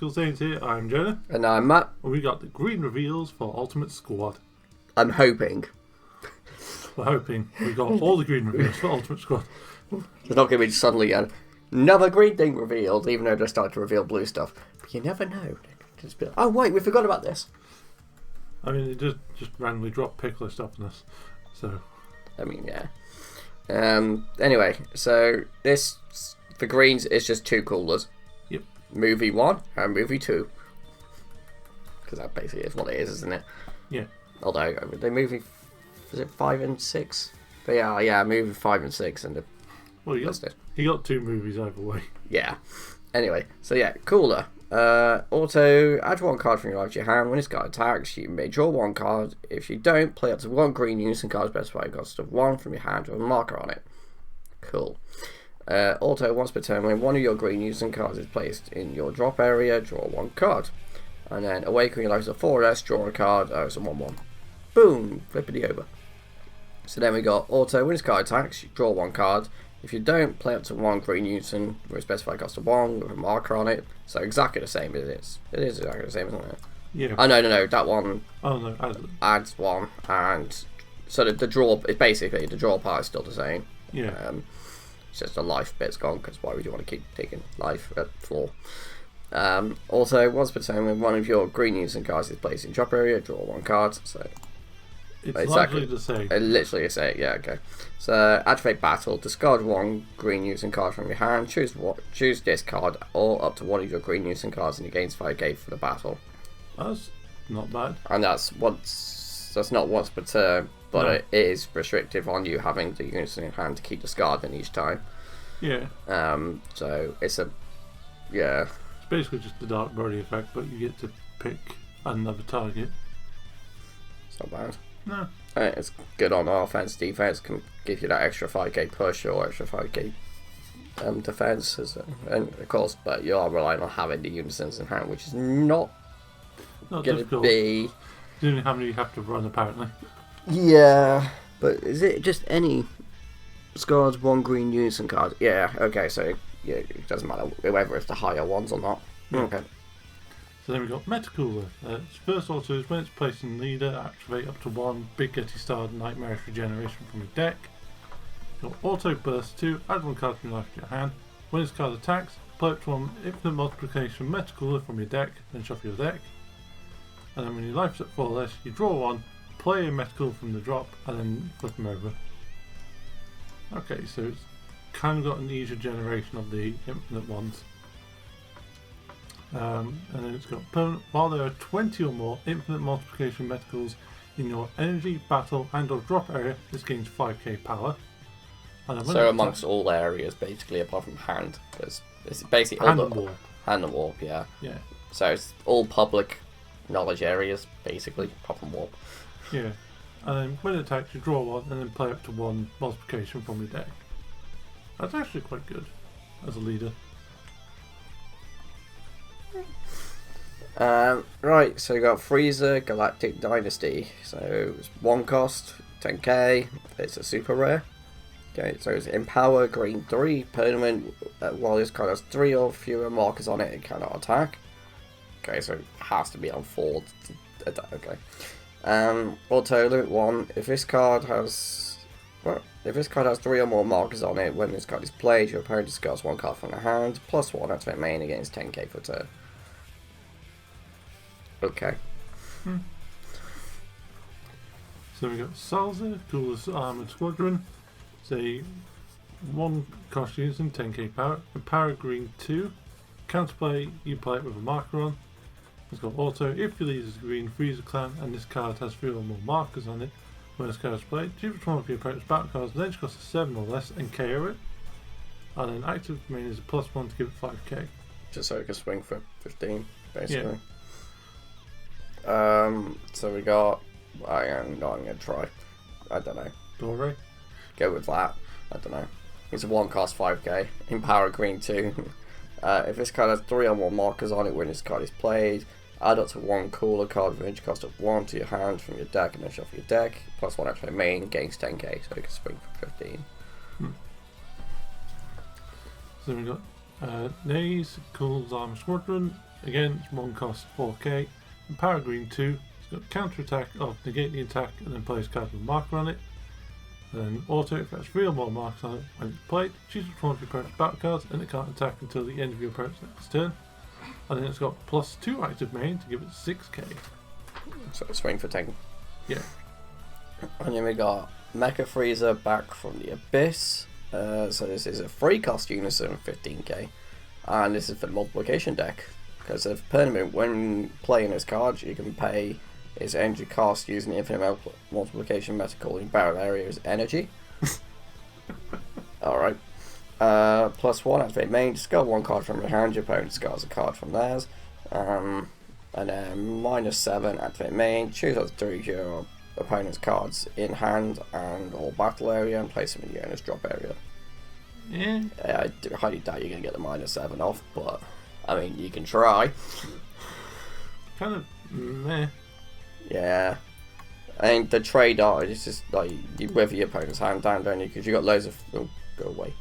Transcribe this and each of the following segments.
Britical Saiyans here. I'm Jonah. And I'm Matt. And we got the green reveals for Ultimate Squad. I'm hoping. We're hoping we got all the green reveals for Ultimate Squad. There's not going to be suddenly another green thing revealed, even though they're starting to reveal blue stuff. But you never know. Just be like, oh wait, we forgot about this. I mean, it just randomly dropped Piccolo stuff on us. So. I mean, yeah. Anyway, so this, for greens, is just two coolers. Yep. Movie 1 and Movie 2. Because that basically is what it is, isn't it? Yeah. Although, the movie, is it 5 and 6? They are, yeah, movie 5 and 6. And well, you got two movies either way. Yeah. Anyway, so yeah, cooler. Auto, add one card from your life to your hand. When this card attacks, you may draw one card. If you don't, play up to one green unison card specifying cost of 1 from your hand with a marker on it. Cool. Auto, once per turn, when one of your green unison cards is placed in your drop area, draw one card. And then awaken your life to 4S, draw a card. Oh, it's a 1-1. Boom! Flippity over. So then we got Auto, when this card attacks, you draw one card. If you don't, play up to one green unison with a specified cost of 1 with a marker on it. So exactly the same as it is. It is exactly the same, isn't it? Yeah. Oh, no, that one adds one. And so the draw, it's basically, the draw part is still the same. Yeah. It's just the life bit's gone, because why would you want to keep taking life at floor? Also, once per turn, when one of your green unison cards is placed in drop area, draw one card. So it's exactly the same. Literally the same, yeah, okay. So, activate battle, discard one green unison card from your hand, choose this card, or up to one of your green unison cards, and you gain 5k for the battle. That's not bad. And that's not once per turn, but it is restrictive on you having the unison in hand to keep discarding each time. Yeah. So, it's It's basically just the Dark Body effect, but you get to pick another target. It's not bad. No. It's good on offense. Defense can give you that extra 5k push or extra 5k defense, and of course, but you are relying on having the unisons in hand, which is not going to be. Didn't how many you have to run apparently. Yeah, but is it just any scars one green unison card? Yeah. Okay, so yeah, it doesn't matter whether it's the higher ones or not. Yeah. Okay. So then we got Metacooler. Its first auto is when it's placed in leader, activate up to one Big Getty Starred Nightmarish Regeneration from your deck. Your Auto Burst 2, add one card from your life to your hand. When this card attacks, play up to one Infinite Multiplication Metacooler from your deck, then shuffle your deck. And then when your life's at 4 less, you draw one, play a Metacooler from the drop, and then flip them over. Okay, so it's kind of got an easier generation of the infinite ones. And then it's got permanent, while there are 20 or more infinite multiplication metacools in your energy, battle and or drop area, this gains 5k power. And so amongst all areas basically apart from hand, because it's basically hand and warp. Hand and warp, yeah. Yeah. So it's all public knowledge areas basically, apart from warp. Yeah. And then when it attacks you draw one and then play up to one multiplication from your deck. That's actually quite good as a leader. Right, so you got Frieza Galactic Dynasty. So it's one cost, 10k. It's a super rare. Okay, so it's Empower Green 3 permanent. While this card has 3 or fewer markers on it, it cannot attack. Okay, so it has to be on 4 to attack. Okay. Auto limit 1. If this card has 3 or more markers on it, when this card is played, your opponent discards one card from their hand, +1 activate main against 10k for turn. Okay. So we got Salza, Coolest Armored Squadron. Say 1 cost unison, 10k power. Empower Green 2. Counterplay, you play it with a marker on. It's got Auto, if your leader is green, Frieza Clan, and this card has 3 or more markers on it. When this card is played, choose one of your opponent's battle cards, then costs a 7 or less, and KO it. And then active main is a +1 to give it 5k. Just so it can swing for 15, basically. Yeah. So we got. I'm gonna try. I don't know. Dore. Go with that. I don't know. It's a 1 cost 5k. Empower Green 2. If this card has 3 or more markers on it when this card is played, add up to 1 cooler card with range cost of 1 to your hand from your deck and then shuffle your deck. +1 activate main, gains 10k, so you can swing for 15. So we got Naze, Cool's Armor Squadron. Again, it's one cost 4k. And Power Green 2. It's got counter attack of negate the attack and then place card with a marker on it. And auto, if it has 3 or more marks on it when it's played, choose which one of your opponent's battle cards and it can't attack until the end of your opponent's next turn. And then it's got +2 active main to give it 6k. So swing for 10. Yeah. And then we got Mecha Freezer back from the Abyss. So this is a free cost unison 15k. And this is for the multiplication deck. Because of permanent, when playing this card, you can pay its energy cost using infinite multiplication meta calling battle area as energy. Alright. +1 activate main, discard 1 card from your hand, your opponent discards a card from theirs. And then -7 activate main, choose up to your opponent's cards in hand and or battle area and place them in your owner's drop area. Yeah. I highly doubt you're going to get the -7 off, but I mean, you can try. Kind of meh. Yeah. I think the trade-off is just like you wither your opponent's hand down, don't you? Because you got loads of go away.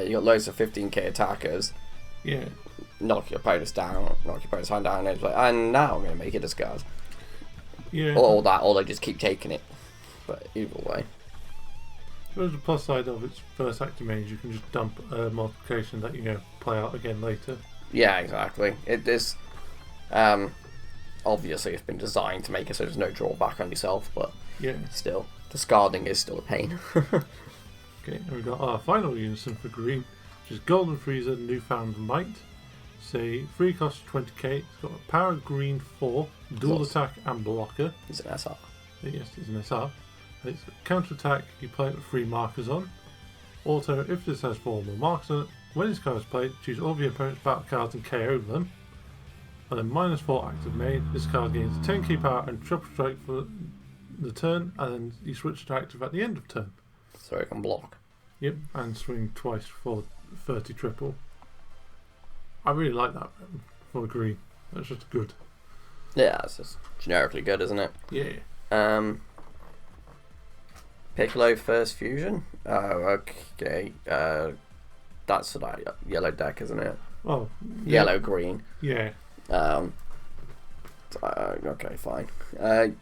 You got loads of 15k attackers. Yeah. Knock your opponent's down, knock your opponent's hand down, and it's like, and now I'm gonna make it discard. Yeah. Or that, or they just keep taking it. But either way. There's the plus side of its first active main, you can just dump a multiplication that you're going to play out again later. Yeah, exactly. It is. Obviously, it's been designed to make it so there's no drawback on yourself, but yeah, still, discarding is still a pain. Okay, and we've got our final unison for green, which is Golden Freezer Newfound Might. Say 3 cost 20k. It's got a power green 4, dual attack and blocker. It's an SR. Yes, it's an SR. It's got counter attack. You play it with 3 markers on. Auto, if this has 4 more markers on it, when this card is played, choose all of your opponent's battle cards and KO them. And then -4 active main. This card gains 10k power and triple strike for the turn, and then you switch to active at the end of turn. So it can block. Yep, and swing twice for 30 triple. I really like that for green. That's just good. Yeah, it's just generically good, isn't it? Yeah. Piccolo First Fusion. Oh, okay. That's for that yellow deck, isn't it? Oh, Yellow green. Yeah. Okay, fine.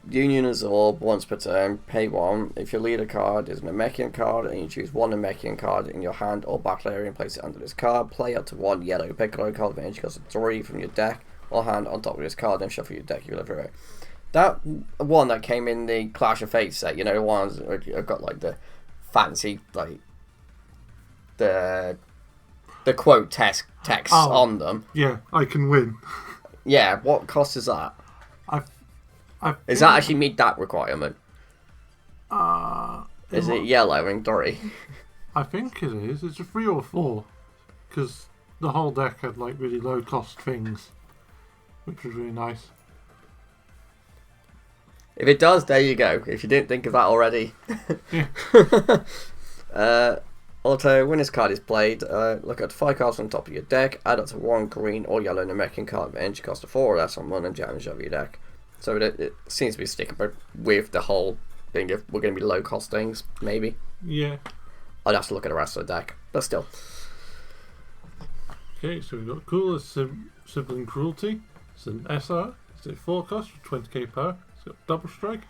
Union Absorb once per turn. Pay 1. If your leader card is an Namekian card and you choose 1 Namekian card in your hand or battle area and place it under this card, play up to 1 yellow Piccolo card with energy cost of 3 from your deck or hand on top of this card, then shuffle your deck. You will have it. That one that came in the Clash of Fate set, you know, the ones that have got like the fancy, like the quote text on them. Yeah, I can win. Yeah, what cost is that? Does that actually meet that requirement? Is it yellow and 3? I think it is. It's a 3 or 4. Because the whole deck had like really low cost things, which was really nice. If it does, there you go. If you didn't think of that already. Yeah. Also, when this card is played, look at 5 cards on top of your deck, add up to 1 green or yellow Namekian card with energy cost of 4 or less on 1 and jam and shove your deck. So it seems to be sticking with the whole thing. If we're going to be low cost things, maybe. Yeah. I'd have to look at the rest of the deck, but still. Okay, so we've got Cooler Sibling Cruelty. It's an SR. It's a 4 cost for 20k power. It's got double strike.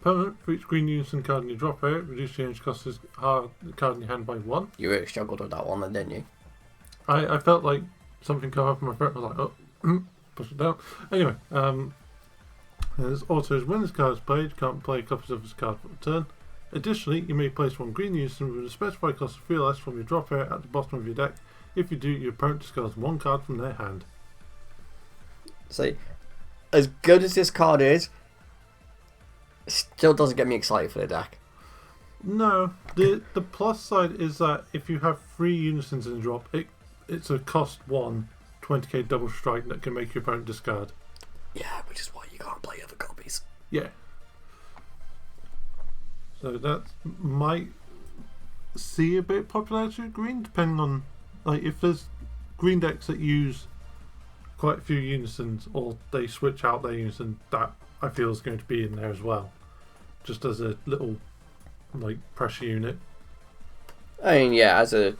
Permanent for each green unison card in your drop area, reduce the energy cost of the card in your hand by 1. You really struggled with that one then, didn't you? I felt like something come up in my throat. I was like, oh, push it down. Anyway, there's autos when this card is played, you can't play copies of this card for the turn. Additionally, you may place 1 green unison with a specified cost of 3 less from your drop area at the bottom of your deck. If you do, your opponent discards 1 card from their hand. See, as good as this card is, it still doesn't get me excited for the deck. No, the plus side is that if you have 3 unisons in a drop, it's a cost 1 20k double strike that can make your opponent discard. Yeah, which is why you can't play other copies. Yeah. So that might see a bit of popularity with green, depending on like if there's green decks that use quite a few unisons or they switch out their unison, that I feel is going to be in there as well, just as a little like pressure unit. I mean, yeah, as a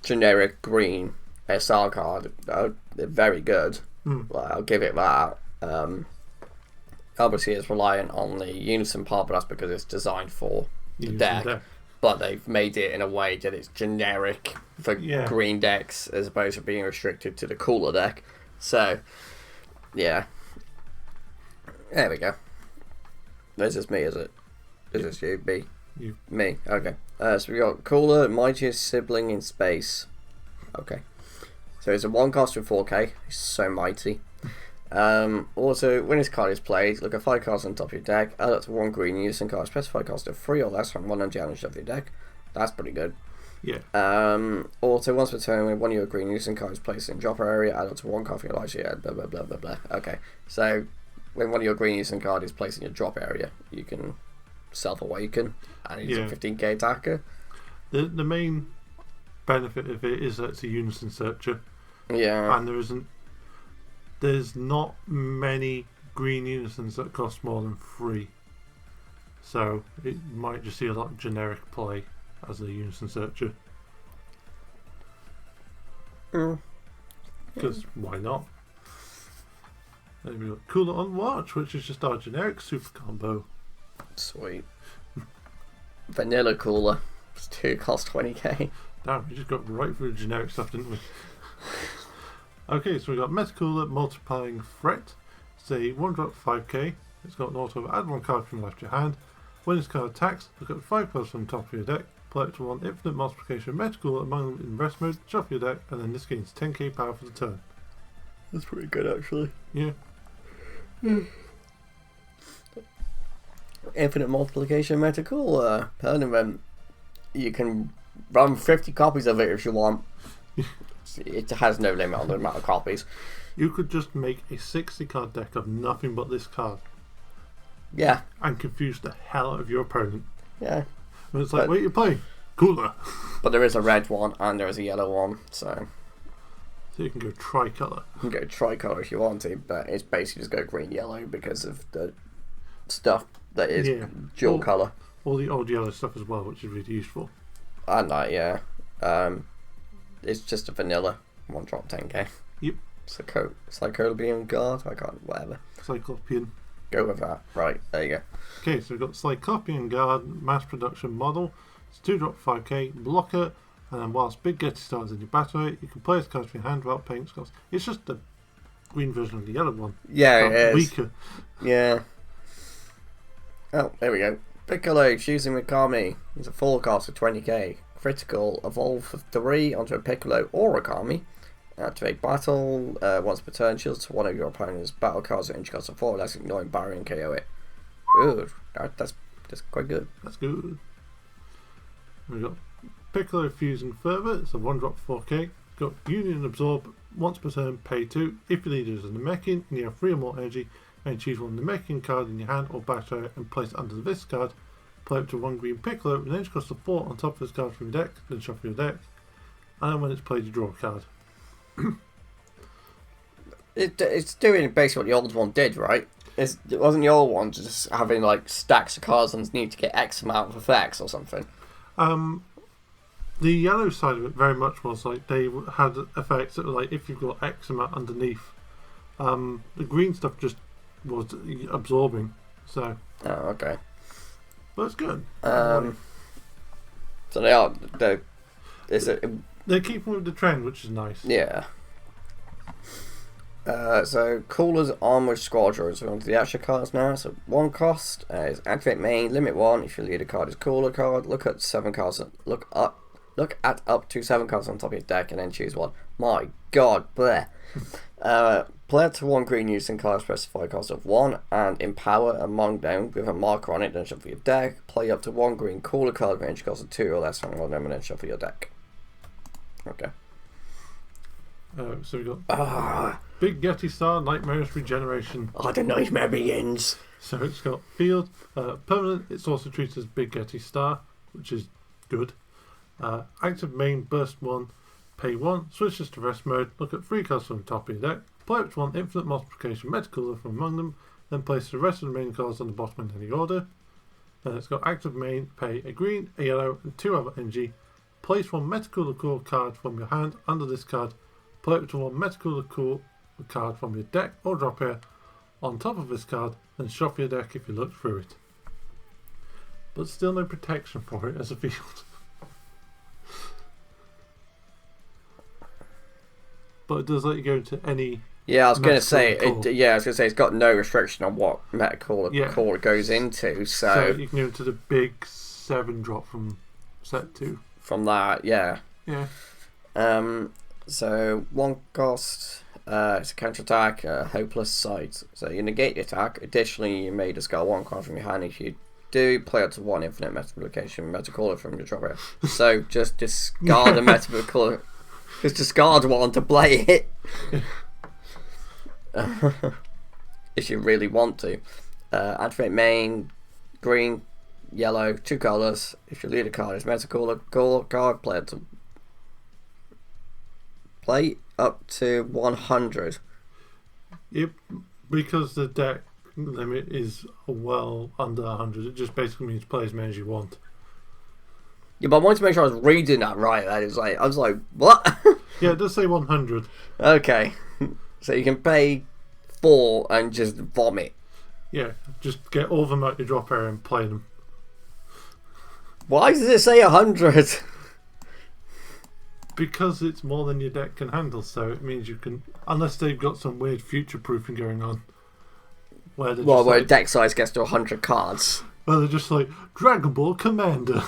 generic green SR card. They're very good. Well, I'll give it that. Obviously, it's reliant on the unison part, but that's because it's designed for the deck. But they've made it in a way that it's generic for green decks as opposed to being restricted to the cooler deck. So, yeah. There we go. This is me, is it? Is this you? Me? You. Me. Okay. So we got Cooler, mightiest sibling in space. Okay. So it's a 1 cost with 4k. It's so mighty. Also, when this card is played, look at 5 cards on top of your deck, add up to 1 green unison card, specify cost of 3 or less from 1 unchallenged of your deck. That's pretty good. Yeah. Also, once per turn, when one of your green unison cards is placed in drop area, add up to 1 card from your life, blah blah blah blah blah. Okay, so when one of your green unison card is placed in your drop area, you can self-awaken, and it's a 15k attacker. The main benefit of it is that it's a unison searcher. Yeah. And there's not many green unisons that cost more than 3. So it might just see a lot of generic play as a unison searcher. Because why not? Then we got Cooler on Watch, which is just our generic super combo. Sweet. Vanilla Cooler. It's 2 cost 20k. Damn, we just got right through the generic stuff, didn't we? Okay, so we got Metacooler Multiplying Threat. It's a 1-drop 5k. It's got an auto of add 1 card from left to your hand. When this card attacks, look at 5 cards from the top of your deck, play it to 1 infinite multiplication Metacooler among them in rest mode, shuffle your deck, and then this gains 10k power for the turn. That's pretty good, actually. Yeah. Infinite multiplication Metacooler. Permanent. You can run 50 copies of it if you want. It has no limit on the amount of copies. You could just make a 60 card deck of nothing but this card. Yeah. And confuse the hell out of your opponent. Yeah. And it's like, wait, you're playing Cooler. But there is a red one and there is a yellow one, so you can go tricolour. You can go tricolour if you want to, but it's basically just go green yellow because of the stuff that is dual colour. All the old yellow stuff as well, which is really useful. And that, yeah. It's just a vanilla 1-drop 10k. Yep. Cyclopean Guard? I can't, whatever. Cyclopean. Go with that. Right, there you go. Okay, so we've got Cyclopean Guard mass production model. It's 2-drop 5k, blocker, and then whilst Big Getty starts in your battery, you can play this card from your hand without paying its cost. It's just the green version of the yellow one. Yeah, it is. Weaker. Yeah. Oh, there we go. Britical, choosing Mikami. It's a 4 cost of 20k. Critical, evolve for 3 onto a Piccolo or a Kami. Activate battle, once per turn, shields to one of your opponent's battle cards at inch cost of 4, less ignoring barrier and KO it. Ooh, that's quite good. That's good. We've got Piccolo fusing further, it's a 1-drop 4k. Got Union Absorb, once per turn, pay 2. If your leader is a Namekian and you have 3 or more energy, and choose one Namekian card in your hand or battery and place it under this card, play up to 1 green Piccolo with an inch cost of 4 on top of this card from your deck, then shuffle your deck, and then when it's played you draw a card. It's doing basically what the old one did, right? It wasn't the old one just having like stacks of cards underneath to get X amount of effects or something? The yellow side of it very much was like they had effects that were like if you've got X amount underneath. The green stuff just was absorbing, so. Oh, okay. But it's good. So they're keeping with the trend, which is nice. Yeah. So Cooler's Armored Squadrons. We're on to the actual cards now. So 1 cost is activate main, limit 1. If your leader card is Cooler card, look at 7 cards. Look at up to 7 cards on top of your deck, and then choose one. My God, bleh. Play up to 1 green unison card, specify cost of 1, and empower among them with a marker on it. Then shuffle your deck. Play up to 1 green Cooler card, range cost of 2 or less from one of them, and then shuffle your deck. Okay. So we got Big Getty Star, Nightmare's Regeneration. Oh, the nightmare begins. So it's got field, permanent. It's also treated as Big Getty Star, which is good. Active main, burst 1, pay 1, switches to rest mode. Look at 3 cards from the top of your deck. Play up to 1 infinite multiplication Metacooler from among them. Then place the rest of the main cards on the bottom in any order. Then it's got active main, pay a green, a yellow, and 2 other energy. Place 1 Metacooler core card from your hand under this card Play up to one Metacooler card from your deck or drop here on top of this card, then shuffle your deck if you look through it. But still no protection for it as a field. But it does let you go into any. Yeah, I was going to say. It's got no restriction on what Metacooler core goes into. So you can go into the big 7-drop from set 2. From that, yeah. Yeah. So 1 cost. It's a counter attack, hopeless sight. So you negate the attack. Additionally, you may discard 1 card from your hand. If you do, play up to 1 infinite multiplication Metacooler from your drop here. So just discard a Metacooler. Just discard 1 to play it. If you really want to. Activate main, green, yellow, 2 colours. If your leader card is Metacooler card, play up to 100. Yep, because the deck limit is well under 100. It just basically means play as many as you want. Yeah, but I wanted to make sure I was reading that right. I was like, what? Yeah, it does say 100. Okay, so you can pay 4 and just vomit. Yeah, just get all of them out your drop area and play them. Why does it say 100? Because it's more than your deck can handle, so it means you can, unless they've got some weird future proofing going on, where deck size gets to 100 cards. Well, they're just like Dragon Ball Commander.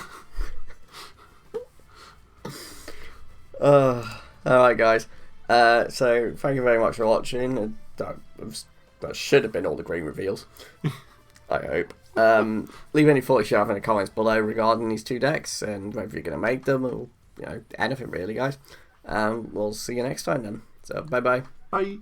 Alright, guys. So thank you very much for watching. That should have been all the green reveals. I hope. Leave any thoughts you have in the comments below regarding these 2 decks and whether you're going to make them or anything really, guys. We'll see you next time then. So bye. Bye.